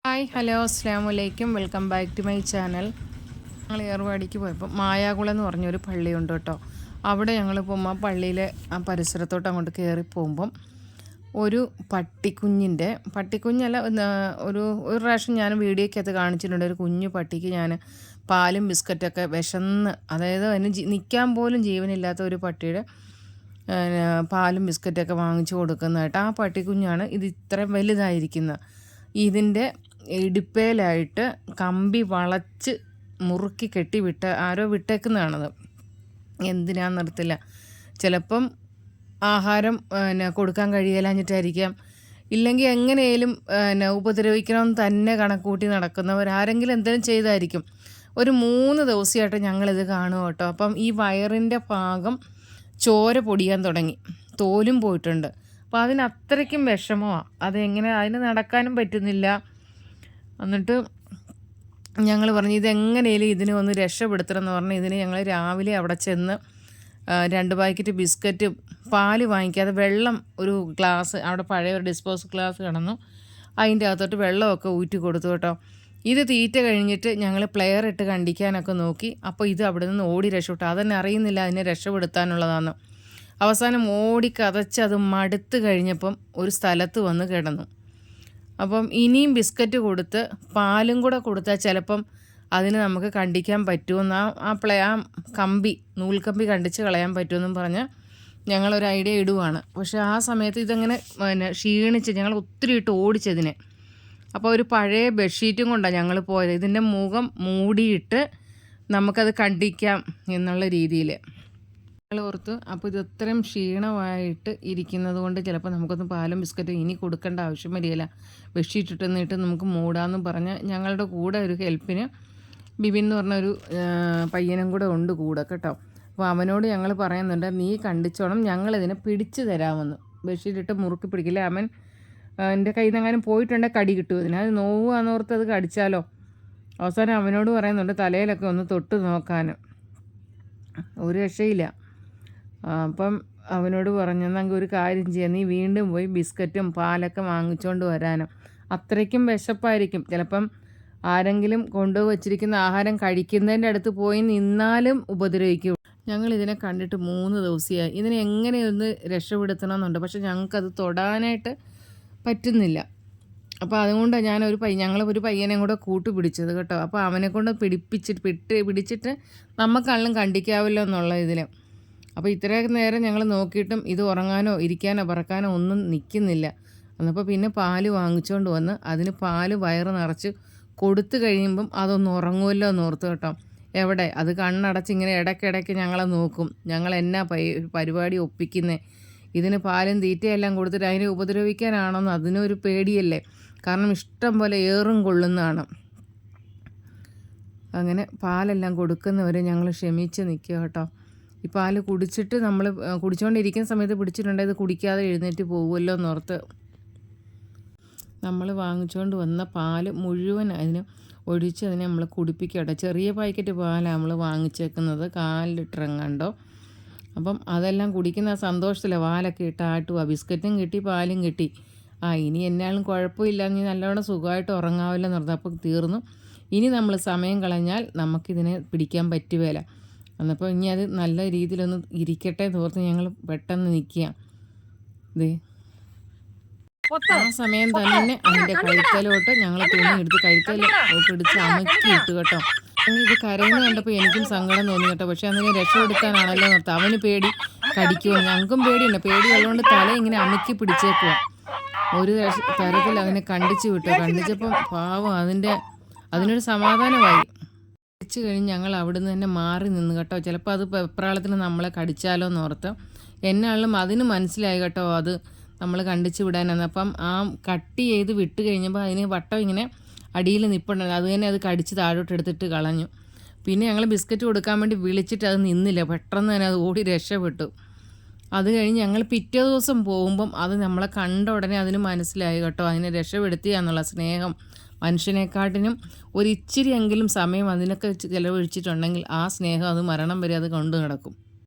Hi hello അസ്സാമലൈക്കും welcome back to my channel. ഞങ്ങൾ ഏർവാടിക്ക് പോയപ്പോൾ മായാകുളം എന്ന് പറഞ്ഞൊരു പള്ളിയുണ്ട് കേട്ടോ. അവിടെ ഞങ്ങൾ പോകുമ്പോൾ ആ പള്ളിയിലെ ആ പരിസരത്തോട്ട് അങ്ങോട്ട് കയറി പോകുമ്പം ഒരു പട്ടിക്കുഞ്ഞല്ല, ഒരു പ്രാവശ്യം ഞാൻ വീഡിയോക്കകത്ത് കാണിച്ചിട്ടുണ്ട്. ഒരു കുഞ്ഞു പട്ടിക്ക് ഞാൻ പാലും ബിസ്ക്കറ്റൊക്കെ വിശന്ന്, അതായത് അതിന് നിൽക്കാൻ പോലും ജീവനില്ലാത്ത ഒരു പട്ടിയുടെ പാലും ബിസ്ക്കറ്റൊക്കെ വാങ്ങിച്ചു കൊടുക്കുന്നതായിട്ട്. ആ പട്ടിക്കുഞ്ഞാണ് ഇത് ഇത്രയും വലുതായിരിക്കുന്നത്. ഇതിൻ്റെ ഇടുപ്പയിലായിട്ട് കമ്പി വളച്ച് മുറുക്കി ആരോ വിട്ടേക്കുന്നതാണത്. എന്തിനാണെന്നറിയത്തില്ല. ചിലപ്പം ആഹാരം കൊടുക്കാൻ കഴിയില്ലാഞ്ഞിട്ടായിരിക്കാം, ഇല്ലെങ്കിൽ എങ്ങനെയും ഉപദ്രവിക്കണമെന്ന് തന്നെ കണക്കൂട്ടി നടക്കുന്നവരാരെങ്കിലും എന്തെങ്കിലും ചെയ്തായിരിക്കും. ഒരു 3 ദിവസമായിട്ട് ഞങ്ങളിത് കാണും കേട്ടോ. അപ്പം ഈ വയറിൻ്റെ ഭാഗം ചോര പൊടിയാൻ തുടങ്ങി, തോലും പോയിട്ടുണ്ട്. അപ്പോൾ അതിന് അത്രയ്ക്കും വിഷമമാണ്. അതിന് നടക്കാനും പറ്റുന്നില്ല. എന്നിട്ട് ഞങ്ങൾ പറഞ്ഞു ഇതെങ്ങനെയും ഇതിനെ ഒന്ന് രക്ഷപ്പെടുത്തണം എന്ന് പറഞ്ഞ് ഇതിന് ഞങ്ങൾ രാവിലെ അവിടെ ചെന്ന് 2 പാക്കറ്റ് ബിസ്ക്കറ്റും പാല് വാങ്ങിക്കാതെ വെള്ളം, ഒരു ഗ്ലാസ് അവിടെ പഴയ ഒരു ഡിസ്പോസൽ ഗ്ലാസ് കിടന്നു, അതിൻ്റെ അകത്തോട്ട് വെള്ളമൊക്കെ ഊറ്റി കൊടുത്തു കേട്ടോ. ഇത് തീറ്റ കഴിഞ്ഞിട്ട് ഞങ്ങൾ പ്ലെയർ ഇട്ട് കണ്ടിക്കാനൊക്കെ നോക്കി. അപ്പോൾ ഇത് അവിടെ നിന്ന് ഓടി രക്ഷപ്പെട്ടു. അതെന്നെ അറിയുന്നില്ല അതിനെ രക്ഷപ്പെടുത്താനുള്ളതാണ്. അവസാനം ഓടി കതച്ച് അത് മടുത്ത് കഴിഞ്ഞപ്പം ഒരു സ്ഥലത്ത് വന്ന് കിടന്നു. അപ്പം ഇനിയും ബിസ്ക്കറ്റ് കൊടുത്ത് പാലും കൂടെ കൊടുത്താൽ ചിലപ്പം അതിന് നമുക്ക് കണ്ടിക്കാൻ പറ്റുമെന്ന് ആ കമ്പി, നൂൽക്കമ്പി കണ്ടിച്ച് കളയാൻ പറ്റുമെന്നും പറഞ്ഞ് ഞങ്ങളൊരു ഐഡിയ ഇടുവാണ്. പക്ഷേ ആ സമയത്ത് ഇതങ്ങനെ ക്ഷീണിച്ച് ഞങ്ങൾ ഒത്തിരി ഇട്ട് ഓടിച്ചതിനെ. അപ്പോൾ ഒരു പഴയ ബെഡ്ഷീറ്റും കൊണ്ടാണ് ഞങ്ങൾ പോയത്. ഇതിൻ്റെ മുഖം മൂടിയിട്ട് നമുക്കത് കണ്ടിക്കാം എന്നുള്ള രീതിയിൽ ഞങ്ങൾ ഓർത്തു. അപ്പോൾ ഇത് ഇത്രയും ക്ഷീണമായിട്ട് ഇരിക്കുന്നത് കൊണ്ട് ചിലപ്പോൾ നമുക്കൊന്ന് പാലും ബിസ്ക്കറ്റും ഇനി കൊടുക്കേണ്ട ആവശ്യം വരികയില്ല, ബെഡ്ഷീറ്റ് ഇട്ടെന്നിട്ട് നമുക്ക് മൂടാമെന്ന് പറഞ്ഞ് ഞങ്ങളുടെ കൂടെ ഒരു ഹെൽപ്പിന് ബിബിൻ എന്ന് പറഞ്ഞൊരു പയ്യനും കൂടെ ഉണ്ട് കൂടെ കേട്ടോ. അപ്പോൾ അവനോട് ഞങ്ങൾ പറയുന്നുണ്ട്, നീ കണ്ടിച്ചോണം, ഞങ്ങളിതിനെ പിടിച്ച് തരാമെന്ന്. ബെഡ്ഷീറ്റ് ഇട്ട് മുറുക്കി പിടിക്കില്ല, അവൻ എൻ്റെ കയ്യിൽ നിന്ന് എങ്ങാനും പോയിട്ടുണ്ടെങ്കിൽ കടി കിട്ടും. ഇതിന് അത് നോവുകയെന്നോർത്ത് അത് കടിച്ചാലോ. അവസാനം അവനോട് പറയുന്നുണ്ട് തലയിലൊക്കെ ഒന്ന് തൊട്ട് നോക്കാൻ. ഒരു രക്ഷയില്ല. അപ്പം അവനോട് പറഞ്ഞെന്നെങ്കിൽ ഒരു കാര്യം ചെയ്യാം, നീ വീണ്ടും പോയി ബിസ്ക്കറ്റും പാലൊക്കെ വാങ്ങിച്ചുകൊണ്ട് വരാനും. അത്രയ്ക്കും വിശപ്പായിരിക്കും. ചിലപ്പം ആരെങ്കിലും കൊണ്ടുപോയി വച്ചിരിക്കുന്ന ആഹാരം കഴിക്കുന്നതിൻ്റെ അടുത്ത് പോയി നിന്നാലും ഉപദ്രവിക്കും. ഞങ്ങൾ ഇതിനെ കണ്ടിട്ട് 3 ദിവസമായി. ഇതിനെ എങ്ങനെയൊന്ന് രക്ഷപ്പെടുത്തണമെന്നുണ്ട്, പക്ഷെ ഞങ്ങൾക്കത് തൊടാനായിട്ട് പറ്റുന്നില്ല. അപ്പോൾ അതുകൊണ്ടാണ് ഞങ്ങളൊരു പയ്യനെ കൂടെ കൂട്ടുപിടിച്ചത് കേട്ടോ. അപ്പോൾ അവനെ കൊണ്ട് പിടിച്ചിട്ട് നമുക്കാണെങ്കിലും കണ്ടിക്കാവല്ലോ എന്നുള്ള ഇതിൽ. അപ്പോൾ ഇത്രയും നേരം ഞങ്ങൾ നോക്കിയിട്ടും ഇത് ഉറങ്ങാനോ ഇരിക്കാനോ പറക്കാനോ ഒന്നും നിൽക്കുന്നില്ല. എന്നപ്പോൾ പിന്നെ പാല് വാങ്ങിച്ചുകൊണ്ട് വന്ന് അതിന് പാല് വയറ് നിറച്ച് കൊടുത്തു കഴിയുമ്പം അതൊന്ന് ഉറങ്ങുമല്ലോ എന്ന് ഓർത്ത് കേട്ടോ. എവിടെ അത് കണ്ണടച്ച് ഇങ്ങനെ ഇടയ്ക്കിടയ്ക്ക് ഞങ്ങളെ നോക്കും. ഞങ്ങൾ എന്നാ പരിപാടി ഒപ്പിക്കുന്നത്. ഇതിന് പാലും തീറ്റയെല്ലാം കൊടുത്തിട്ട് അതിനെ ഉപദ്രവിക്കാനാണോന്ന് അതിനൊരു പേടിയല്ലേ. കാരണം ഇഷ്ടം പോലെ ഏറും കൊള്ളുന്നതാണ്. അങ്ങനെ പാലെല്ലാം കൊടുക്കുന്നവരെ ഞങ്ങൾ ക്ഷമിച്ച് നിൽക്കുക കേട്ടോ. ഈ പാല് കുടിച്ചിട്ട് നമ്മൾ കുടിച്ചുകൊണ്ടിരിക്കുന്ന സമയത്ത് പിടിച്ചിട്ടുണ്ടെങ്കിൽ ഇത് കുടിക്കാതെ എഴുന്നേറ്റ് പോകുമല്ലോ എന്നോർത്ത് നമ്മൾ വാങ്ങിച്ചുകൊണ്ട് വന്ന പാല് മുഴുവൻ അതിന് ഒഴിച്ച് അതിനെ നമ്മൾ കുടിപ്പിക്കട്ടെ. ചെറിയ പാക്കറ്റ് പാലാണ് നമ്മൾ വാങ്ങിച്ചേക്കുന്നത്, 4 ലിറ്റർ എങ്ങാണ്ടോ. അപ്പം അതെല്ലാം കുടിക്കുന്ന സന്തോഷത്തിലാണ് വാലൊക്കെ ഇട്ട് ആട്ടുക. ബിസ്ക്കറ്റും കിട്ടി പാലും കിട്ടി. ഇനി എന്നാലും കുഴപ്പമില്ല, നീ നല്ലോണം സുഖമായിട്ട് ഉറങ്ങാവില്ല എന്ന് പറഞ്ഞത്. അപ്പോൾ തീർന്നു. ഇനി നമ്മൾ സമയം കളഞ്ഞാൽ നമുക്കിതിനെ പിടിക്കാൻ പറ്റുകയില്ല. എന്നപ്പോൾ ഇനി അത് നല്ല രീതിയിലൊന്ന് ഇരിക്കട്ടെ തോർത്ത് ഞങ്ങൾ പെട്ടെന്ന് നിൽക്കുക. ആ സമയം തന്നെ അതിൻ്റെ കഴുത്തലോട്ട് ഞങ്ങൾ തുണി എടുത്ത് കഴുത്തൽ പിടിച്ച് അമക്കി ഇട്ട് കേട്ടോ. ഇത് കരയുന്നത് കണ്ടപ്പോൾ എനിക്കും സങ്കടം തോന്നി കേട്ടോ. പക്ഷേ അതിനെ രക്ഷപ്പെടുത്താനാണല്ലോ നിർത്തുക. അവന് പേടി കടിക്കുമോ, ഞങ്ങൾക്കും പേടിയുണ്ട്. പേടിയുള്ളതുകൊണ്ട് തല ഇങ്ങനെ അമക്കി പിടിച്ചേക്കുക. ഒരു തരത്തിൽ അതിനെ കണ്ടിച്ച് വിട്ടു. കണ്ടിച്ചപ്പം പാവം അതിനൊരു സമാധാനമായി. കടിച്ചു കഴിഞ്ഞ് ഞങ്ങൾ അവിടുന്ന് തന്നെ മാറി നിന്ന് കേട്ടോ. ചിലപ്പോൾ അത് വെപ്രാളത്തിന് നമ്മളെ കടിച്ചാലോ എന്നോർത്ത്. എന്നാളും അതിന് മനസ്സിലായി കേട്ടോ അത് നമ്മൾ കണ്ടിച്ച് വിടാനാണ്. അപ്പം ആ കട്ട് ചെയ്ത് വിട്ട് കഴിഞ്ഞപ്പോൾ അതിന് വട്ടം ഇങ്ങനെ അടിയിൽ നിൽപ്പുണ്ടായിരുന്നു. അത് തന്നെ അത് കടിച്ച് താഴോട്ട് എടുത്തിട്ട് കളഞ്ഞു. പിന്നെ ഞങ്ങൾ ബിസ്ക്കറ്റ് കൊടുക്കാൻ വേണ്ടി വിളിച്ചിട്ട് അത് നിന്നില്ല, പെട്ടെന്ന് തന്നെ അത് ഓടി രക്ഷപ്പെട്ടു. അത് കഴിഞ്ഞ് ഞങ്ങൾ പിറ്റേ ദിവസം പോകുമ്പം അത് നമ്മളെ കണ്ട ഉടനെ അതിന് മനസ്സിലായി കേട്ടോ അതിനെ രക്ഷപ്പെടുത്തിയാന്നുള്ള സ്നേഹം. മനുഷ്യനെക്കാട്ടിനും ഒരിച്ചിരിയെങ്കിലും സമയം അതിനൊക്കെ ചിലവഴിച്ചിട്ടുണ്ടെങ്കിൽ ആ സ്നേഹം അത് മരണം വരെ അത് കൊണ്ടു നടക്കും.